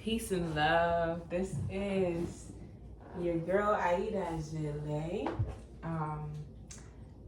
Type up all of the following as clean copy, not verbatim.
Peace and love. This is your girl Aida Gile.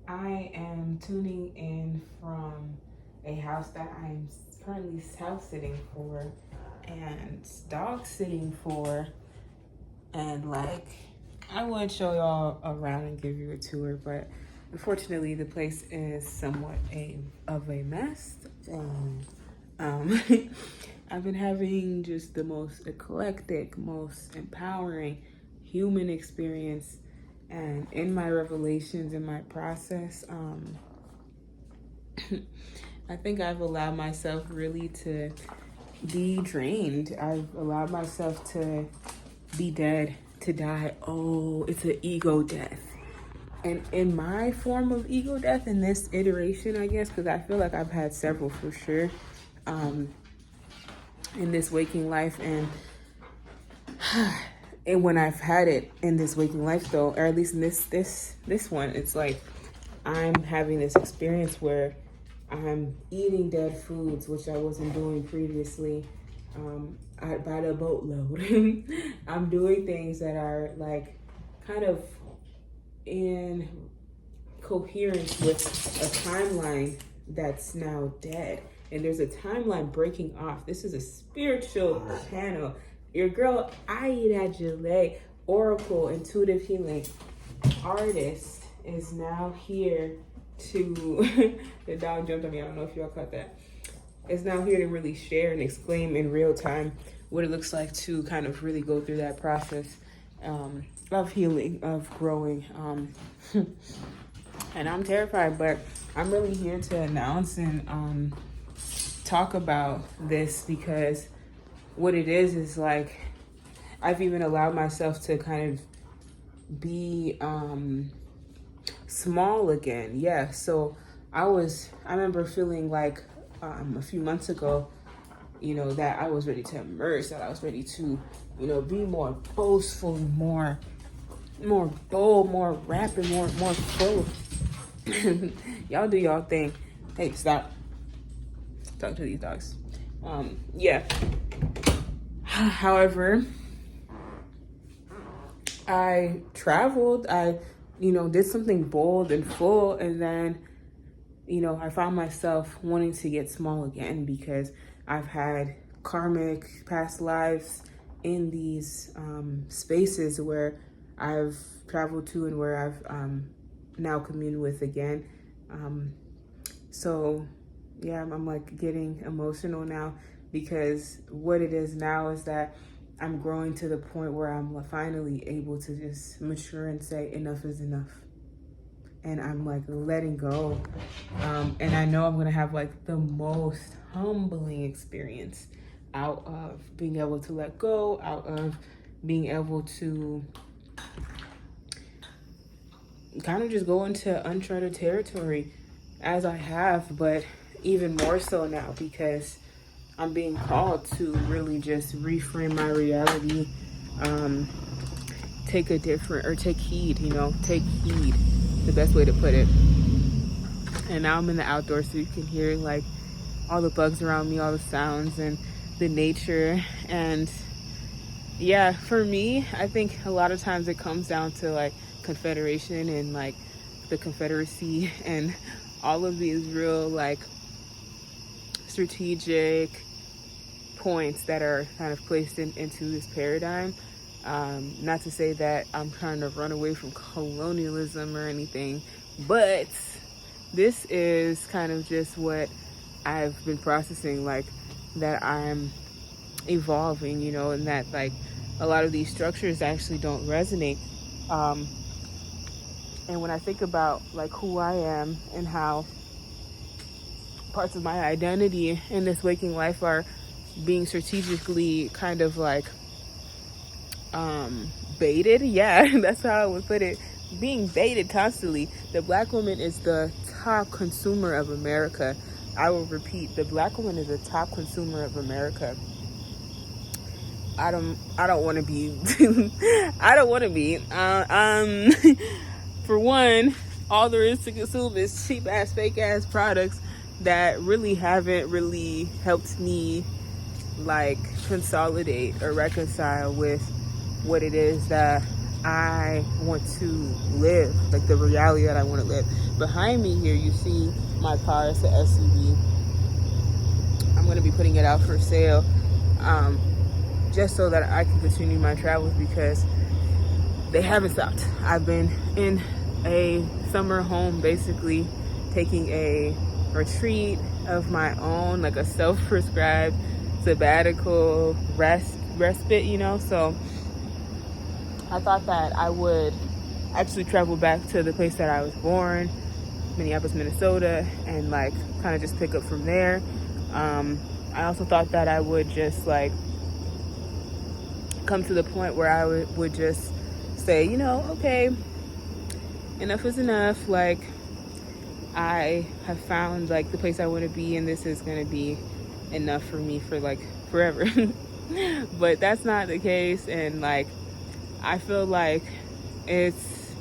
I am tuning in from a house that I'm currently house sitting for and dog sitting for. And like, I would show y'all around and give you a tour, but unfortunately, the place is somewhat of a mess. Um, I've been having just the most eclectic, most empowering human experience, and in my revelations, in my process, I think I've allowed myself really to be drained. I've allowed myself to be dead, to die. Oh, it's an ego death. And in my form of ego death, in this iteration, I guess, because I feel like I've had several for sure, in this waking life, and when I've had it in this waking life, though, or at least in this one, it's like I'm having this experience where I'm eating dead foods, which I wasn't doing previously. By the boatload. I'm doing things that are like kind of in coherence with a timeline that's now dead. And there's a timeline breaking off. This is a spiritual channel. Your girl, Aida Gile, Oracle, Intuitive Healing Artist, is now here to, the dog jumped on me, I don't know if y'all caught that. Is now here to really share and exclaim in real time what it looks like to kind of really go through that process of healing, of growing. And I'm terrified, but I'm really here to announce and talk about this, because what it is like I've even allowed myself to kind of be small again. Yeah, so I remember feeling like a few months ago, that I was ready to emerge, that I was ready to, be more boastful, more bold, more rapid, more full. Y'all do y'all thing. Hey, stop. Talk to these dogs. Yeah. However, I traveled, I, did something bold and full, and then, I found myself wanting to get small again, because I've had karmic past lives in these spaces where I've traveled to and where I've now communed with again. So yeah, I'm like getting emotional now, because what it is now is that I'm growing to the point where I'm finally able to just mature and say enough is enough. And I'm like letting go. And I know I'm gonna have like the most humbling experience out of being able to let go, out of being able to kind of just go into uncharted territory as I have, but even more so now, because I'm being called to really just reframe my reality, take heed, take heed, the best way to put it. And now I'm in the outdoors, so you can hear like all the bugs around me, all the sounds and the nature. And yeah, for me, I think a lot of times it comes down to like Confederation and like the Confederacy and all of these real like strategic points that are kind of placed into this paradigm. Not to say that I'm trying to run away from colonialism or anything, but this is kind of just what I've been processing, like that I'm evolving, and that like a lot of these structures actually don't resonate. And when I think about like who I am and how parts of my identity in this waking life are being strategically kind of like baited. Yeah, that's how I would put it. Being baited constantly. The Black woman is the top consumer of America. I will repeat, the Black woman is the top consumer of America. I don't want to be. I don't want to be. For one, all there is to consume is cheap ass, fake ass products that really haven't really helped me like consolidate or reconcile with what it is that I want to live, like the reality that I want to live. Behind me here, you see my car. It's an SUV. I'm going to be putting it out for sale, just so that I can continue my travels, because they haven't stopped. I've been in a summer home, basically taking a retreat of my own, like a self-prescribed sabbatical respite, so I thought that I would actually travel back to the place that I was born, Minneapolis, Minnesota, and like kind of just pick up from there. I also thought that I would just like come to the point where I would just say, okay, enough is enough. Like, I have found like the place I want to be, and this is going to be enough for me for like forever. But that's not the case. And like, I feel like it's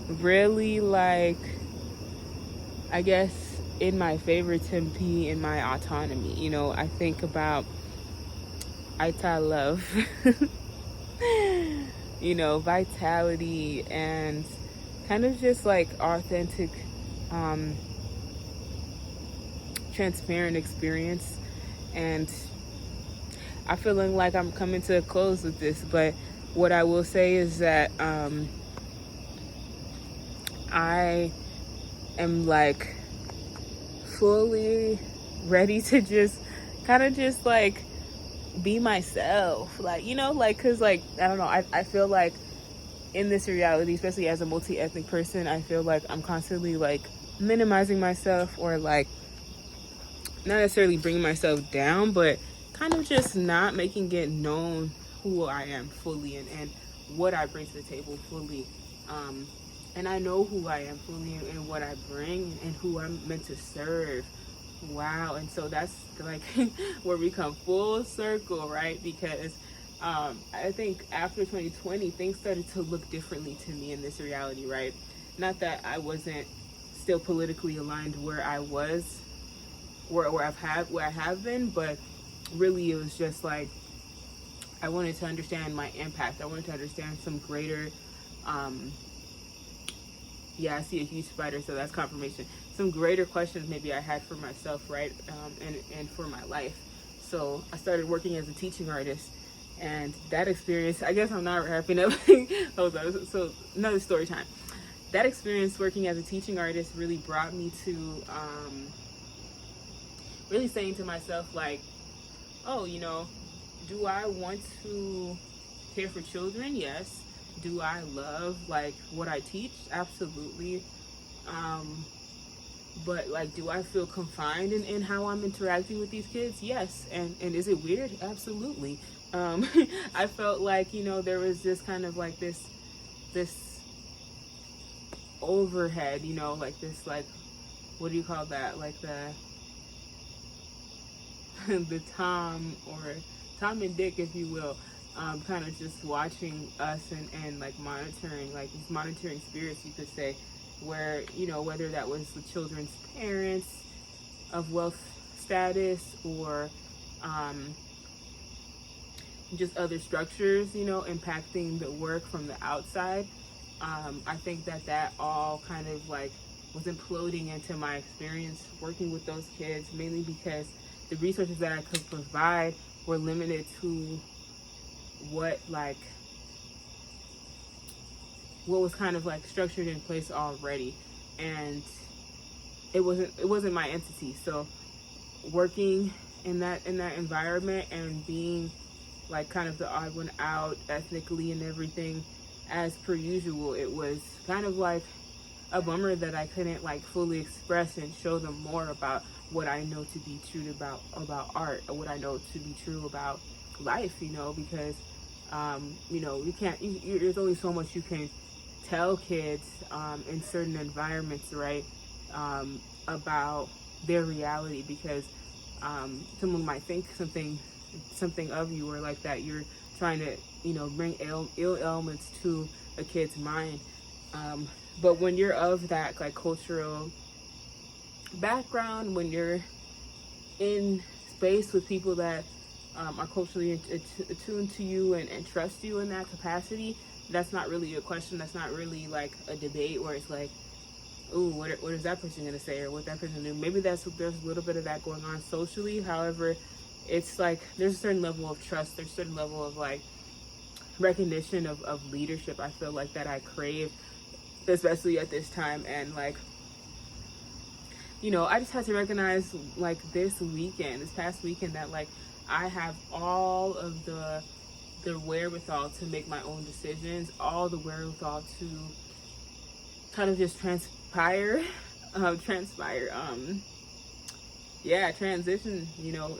really like, I guess, in my favor to be in my autonomy. I think about love, vitality, and kind of just like authentic, transparent experience. And I feeling like I'm coming to a close with this, but what I will say is that I am like fully ready to just kind of just like be myself, like, cause like, I don't know, I feel like in this reality, especially as a multi-ethnic person, I feel like I'm constantly like minimizing myself, or like not necessarily bringing myself down, but kind of just not making it known who I am fully, and what I bring to the table fully. And I know who I am fully, and what I bring, and who I'm meant to serve. Wow. And so that's like where we come full circle, right? Because I think after 2020, things started to look differently to me in this reality, right? Not that I wasn't still politically aligned where I was, where I have been, but really it was just like I wanted to understand my impact. I wanted to understand some greater I see a huge spider, so that's confirmation. Some greater questions maybe I had for myself, right? And for my life. So I started working as a teaching artist, and that experience, I guess I'm not wrapping up. Hold on. So another story time. That experience working as a teaching artist really brought me to really saying to myself, like, oh, do I want to care for children? Yes. Do I love like what I teach? Absolutely. But like, do I feel confined in how I'm interacting with these kids? Yes. And is it weird? Absolutely. I felt like, there was this kind of like this overhead, like this, like, what do you call that? Like the Tom and Dick, if you will, kind of just watching us and like monitoring, like these monitoring spirits, you could say, where, whether that was the children's parents of wealth status, or just other structures, impacting the work from the outside. I think that all kind of like was imploding into my experience working with those kids, mainly because the resources that I could provide were limited to what was kind of like structured in place already, and it wasn't my entity. So working in that environment and being like kind of the odd one out ethnically and everything as per usual, it was kind of like a bummer that I couldn't like fully express and show them more about what I know to be true about art, or what I know to be true about life, because you can't, there's only so much you can tell kids in certain environments, right, about their reality, because someone might think something of you, or like that you're trying to bring ill elements to a kid's mind, but when you're of that like cultural background, when you're in space with people that are culturally attuned to you and trust you in that capacity, that's not really a question. That's not really like a debate where it's like, ooh, what is that person gonna say or what that person do? Maybe there's a little bit of that going on socially. However, it's like there's a certain level of trust. There's a certain level of like recognition of leadership. I feel like that I crave, especially at this time. And like, I just had to recognize like this past weekend, that like I have all of the wherewithal to make my own decisions, all the wherewithal to kind of just transition,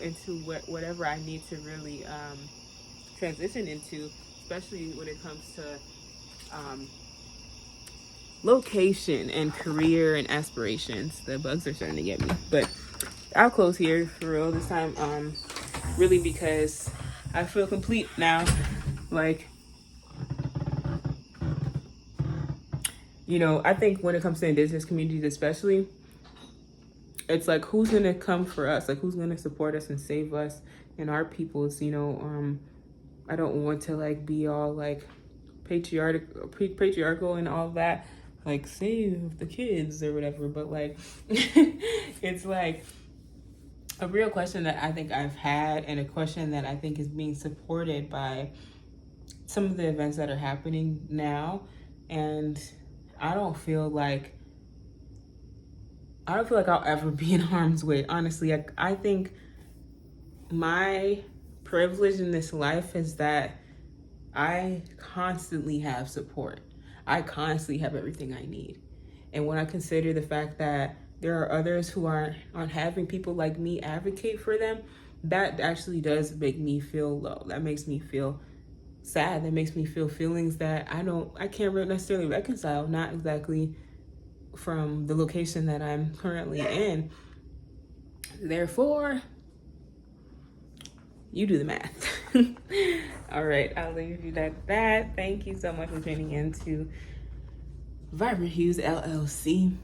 into whatever I need to really transition into, especially when it comes to location and career and aspirations. The bugs are starting to get me, but I'll close here for real this time, really, because I feel complete now. Like, I think when it comes to indigenous communities especially, it's like, who's gonna come for us? Like, who's gonna support us and save us and our peoples? I don't want to like be all like patriarchal and all that, like save the kids or whatever, but like it's like a real question that I think I've had, and a question that I think is being supported by some of the events that are happening now. And I don't feel like I'll ever be in harm's way, honestly. I think my privilege in this life is that I constantly have support. I constantly have everything I need. And when I consider the fact that there are others who aren't having people like me advocate for them, that actually does make me feel low. That makes me feel sad. That makes me feel feelings that I can't necessarily reconcile, not exactly from the location that I'm currently in. Therefore, you do the math. All right, I'll leave you at that. Thank you so much for tuning in to Vibrant Hues LLC.